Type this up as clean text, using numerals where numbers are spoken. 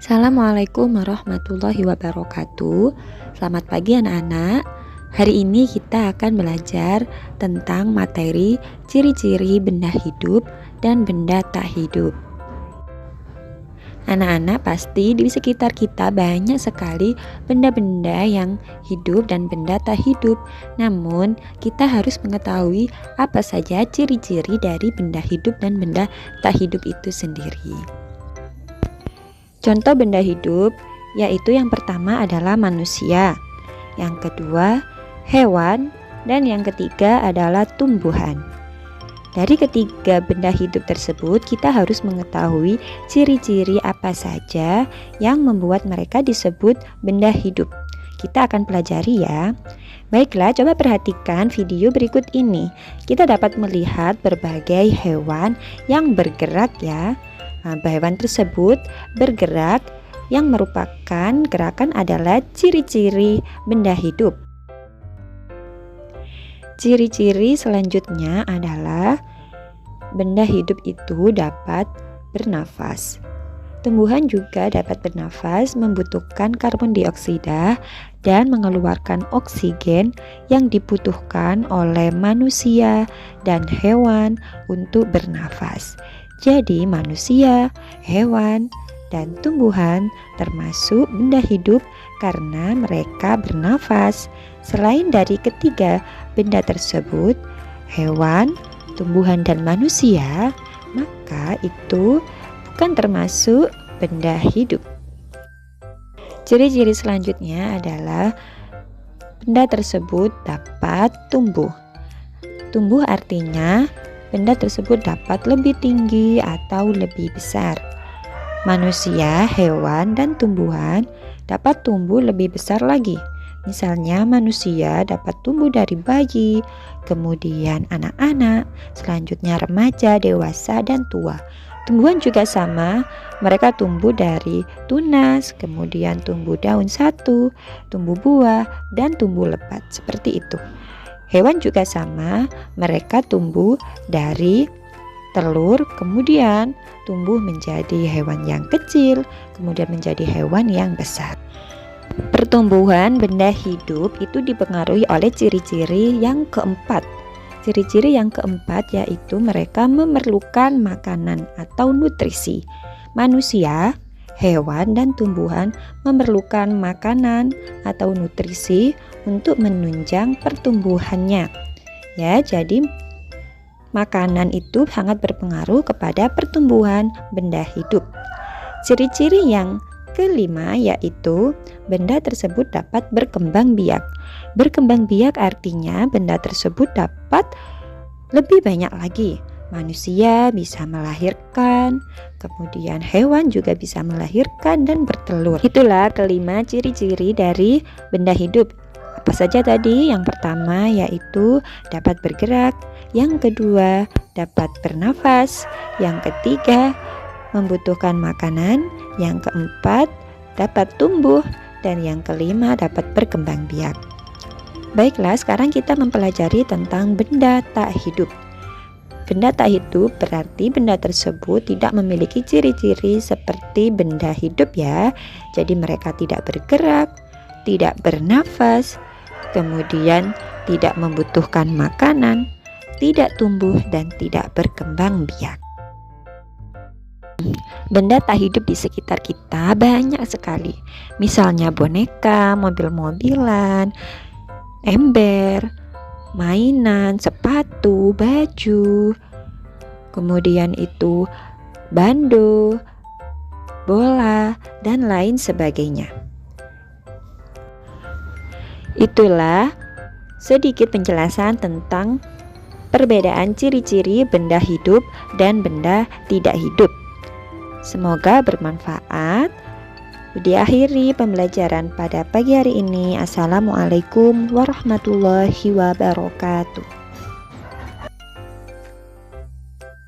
Assalamualaikum warahmatullahi wabarakatuh. Selamat pagi anak-anak. Hari ini kita akan belajar tentang materi ciri-ciri benda hidup dan benda tak hidup. Anak-anak, pasti di sekitar kita banyak sekali benda-benda yang hidup dan benda tak hidup. Namun, kita harus mengetahui apa saja ciri-ciri dari benda hidup dan benda tak hidup itu sendiri. Contoh benda hidup yaitu yang pertama adalah manusia, yang kedua hewan, dan yang ketiga adalah tumbuhan. Dari ketiga benda hidup tersebut, kita harus mengetahui ciri-ciri apa saja yang membuat mereka disebut benda hidup. Kita akan pelajari ya. Baiklah, coba perhatikan video berikut ini. Kita dapat melihat berbagai hewan yang bergerak ya. Hewan tersebut bergerak, yang merupakan gerakan adalah ciri-ciri benda hidup. Ciri-ciri selanjutnya adalah benda hidup itu dapat bernafas. Tumbuhan juga dapat bernafas, membutuhkan karbon dioksida dan mengeluarkan oksigen yang dibutuhkan oleh manusia dan hewan untuk bernafas. Jadi manusia, hewan, dan tumbuhan termasuk benda hidup karena mereka bernafas. Selain dari ketiga benda tersebut, hewan, tumbuhan, dan manusia, maka itu bukan termasuk benda hidup. Ciri-ciri selanjutnya adalah benda tersebut dapat tumbuh. Tumbuh artinya benda tersebut dapat lebih tinggi atau lebih besar. Manusia, hewan, dan tumbuhan dapat tumbuh lebih besar lagi. Misalnya manusia dapat tumbuh dari bayi, kemudian anak-anak, selanjutnya remaja, dewasa, dan tua. Tumbuhan juga sama, mereka tumbuh dari tunas, kemudian tumbuh daun satu, tumbuh buah, dan tumbuh lebat, seperti itu. Hewan juga sama, mereka tumbuh dari telur, kemudian tumbuh menjadi hewan yang kecil, kemudian menjadi hewan yang besar. Pertumbuhan benda hidup itu dipengaruhi oleh ciri-ciri yang keempat. Ciri-ciri yang keempat yaitu mereka memerlukan makanan atau nutrisi. Manusia, hewan, dan tumbuhan memerlukan makanan atau nutrisi untuk menunjang pertumbuhannya. Ya, jadi makanan itu sangat berpengaruh kepada pertumbuhan benda hidup. Ciri-ciri yang kelima yaitu benda tersebut dapat berkembang biak. Berkembang biak artinya benda tersebut dapat lebih banyak lagi. Manusia bisa melahirkan, kemudian hewan juga bisa melahirkan dan bertelur. Itulah kelima ciri-ciri dari benda hidup. Apa saja tadi? Yang pertama yaitu dapat bergerak, yang kedua dapat bernafas, yang ketiga membutuhkan makanan, yang keempat dapat tumbuh, dan yang kelima dapat berkembang biak. Baiklah, sekarang kita mempelajari tentang benda tak hidup. Benda tak hidup berarti benda tersebut tidak memiliki ciri-ciri seperti benda hidup ya. Jadi mereka tidak bergerak, tidak bernafas, kemudian tidak membutuhkan makanan, tidak tumbuh, dan tidak berkembang biak. Benda tak hidup di sekitar kita banyak sekali. Misalnya boneka, mobil-mobilan, ember, mainan, sepatu, baju, kemudian itu bando, bola, dan lain sebagainya. Itulah sedikit penjelasan tentang perbedaan ciri-ciri benda hidup dan benda tidak hidup. Semoga bermanfaat. Diakhiri pembelajaran pada pagi hari ini. Assalamualaikum warahmatullahi wabarakatuh.